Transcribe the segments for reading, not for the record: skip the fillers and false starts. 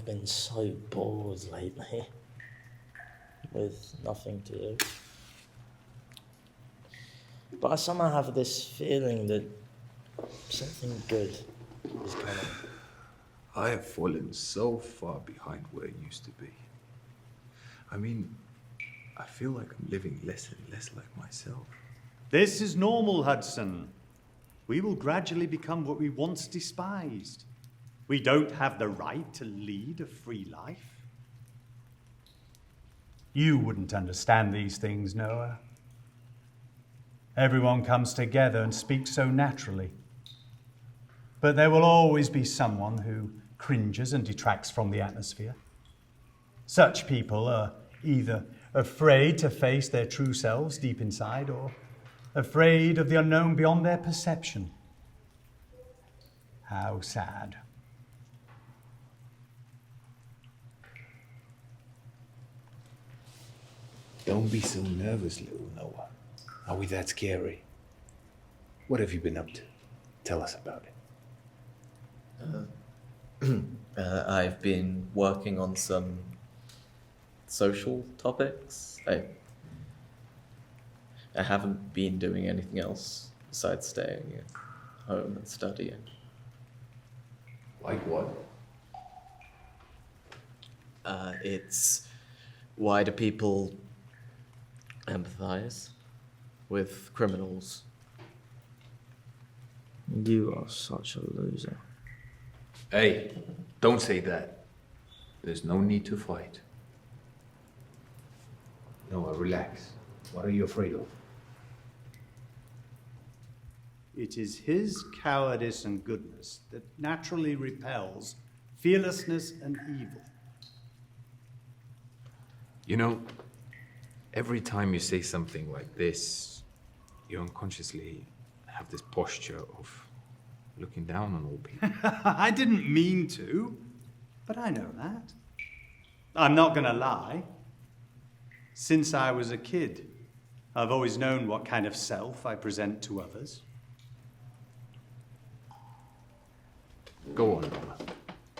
I've been so bored lately, with nothing to do. But I somehow have this feeling that something good is coming. I have fallen so far behind where I used to be. I mean, I feel like I'm living less and less like myself. This is normal, Hudson. We will gradually become what we once despised. We don't have the right to lead a free life. You wouldn't understand these things, Noah. Everyone comes together and speaks so naturally. But there will always be someone who cringes and detracts from the atmosphere. Such people are either afraid to face their true selves deep inside or afraid of the unknown beyond their perception. How sad. Don't be so nervous, little Noah. Are we that scary? What have you been up to? Tell us about it. I've been working on some social topics. I haven't been doing anything else besides staying at home and studying. Like what? It's why do people empathize with criminals? You are such a loser. Hey, don't say that. There's no need to fight. Noah, relax. What are you afraid of? It is his cowardice and goodness that naturally repels fearlessness and evil. You know, every time you say something like this, you unconsciously have this posture of looking down on all people. I didn't mean to, but I know that. I'm not going to lie. Since I was a kid, I've always known what kind of self I present to others. Go on, Noah.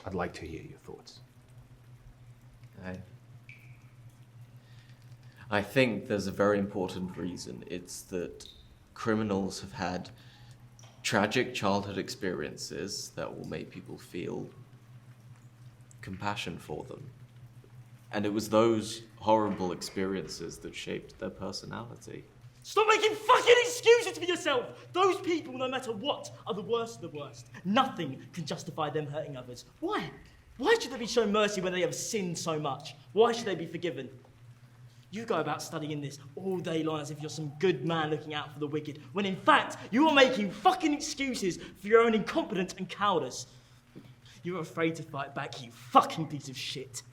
I'd like to hear your thoughts. I think there's a very important reason. It's that criminals have had tragic childhood experiences that will make people feel compassion for them. And it was those horrible experiences that shaped their personality. Stop making fucking excuses for yourself! Those people, no matter what, are the worst of the worst. Nothing can justify them hurting others. Why? Why should they be shown mercy when they have sinned so much? Why should they be forgiven? You go about studying this all day long as if you're some good man looking out for the wicked, when in fact, you are making fucking excuses for your own incompetence and cowardice. You're afraid to fight back, you fucking piece of shit.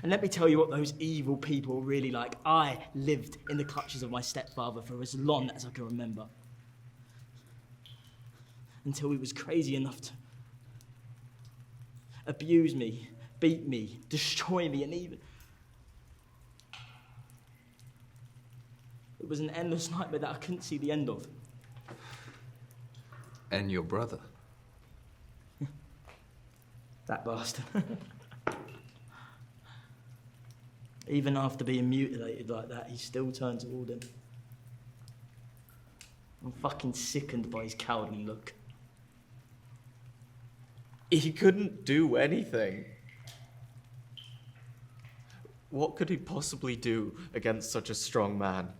And let me tell you what those evil people are really like. I lived in the clutches of my stepfather for as long as I can remember. Until he was crazy enough to abuse me, beat me, destroy me, and even... It was an endless nightmare that I couldn't see the end of. And your brother? That bastard. Even after being mutilated like that, he still turned toward him. I'm fucking sickened by his cowardly look. He couldn't do anything. What could he possibly do against such a strong man?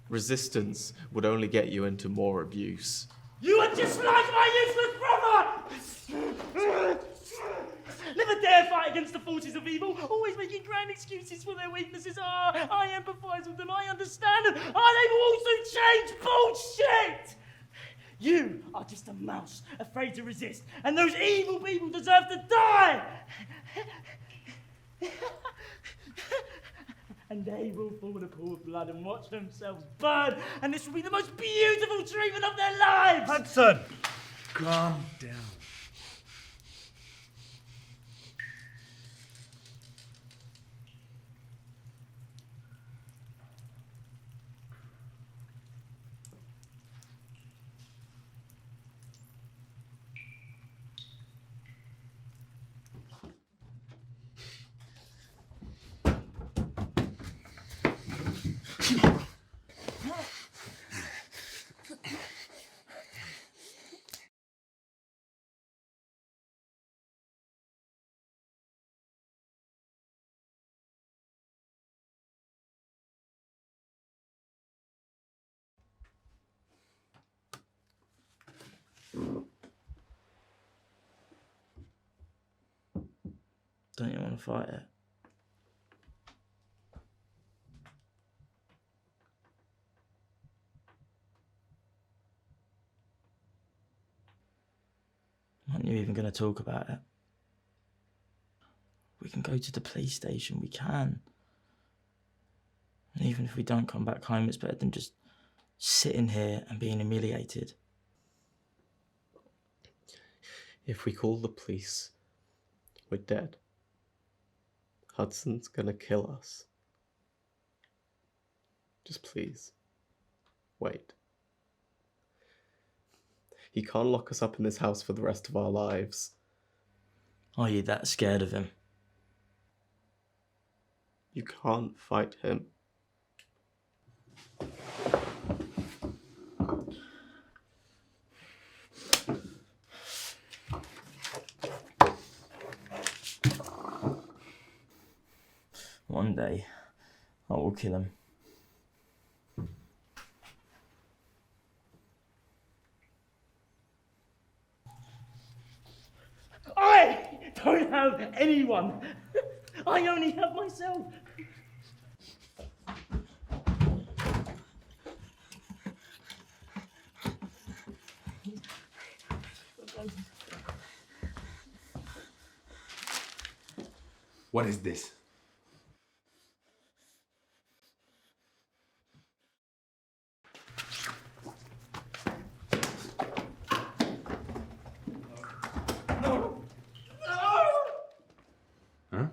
Resistance would only get you into more abuse. You are just like my useless brother! Never dare fight against the forces of evil, always making grand excuses for their weaknesses. I empathise with them, I understand them. They will also change bullshit! You are just a mouse, afraid to resist, and those evil people deserve to die! And they will fall in a pool of blood and watch themselves burn, and this will be the most beautiful treatment of their lives! Hudson! Calm down. Don't you want to fight it? Aren't you even going to talk about it? We can go to the police station, we can. And even if we don't come back home, it's better than just sitting here and being humiliated. If we call the police, we're dead. Hudson's gonna kill us. Just please, wait. He can't lock us up in this house for the rest of our lives. Are you that scared of him? You can't fight him. One day, I will kill him. I don't have anyone. I only have myself. What is this? Huh?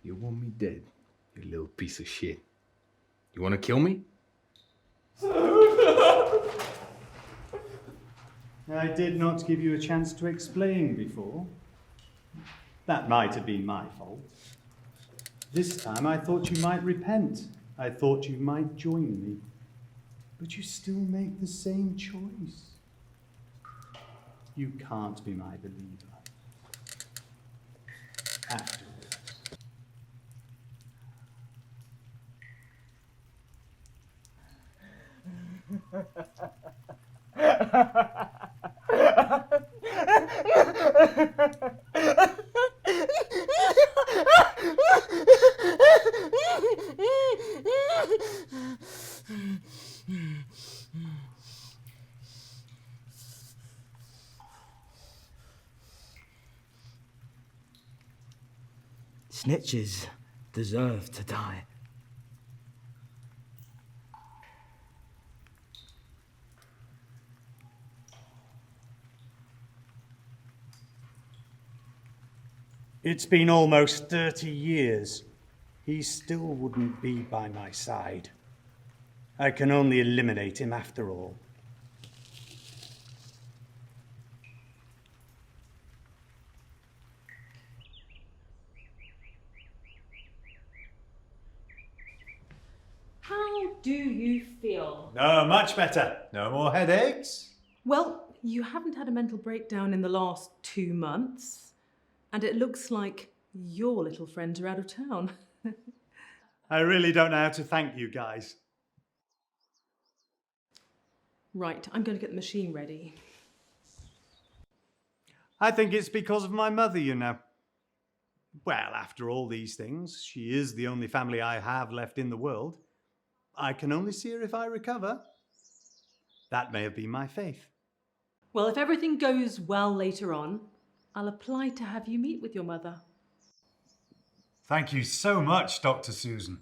You want me dead, you little piece of shit. You want to kill me? I did not give you a chance to explain before. That might have been my fault. This time I thought you might repent. I thought you might join me. But you still make the same choice. You can't be my believer. After all. Snitches deserve to die. It's been almost 30 years. He still wouldn't be by my side. I can only eliminate him after all. How do you feel? No, much better. No more headaches. Well, you haven't had a mental breakdown in the last 2 months, and it looks like your little friends are out of town. I really don't know how to thank you guys. Right, I'm going to get the machine ready. I think it's because of my mother, you know. Well, after all these things, she is the only family I have left in the world. I can only see her if I recover. That may have been my faith. Well, if everything goes well later on, I'll apply to have you meet with your mother. Thank you so much, Dr. Susan.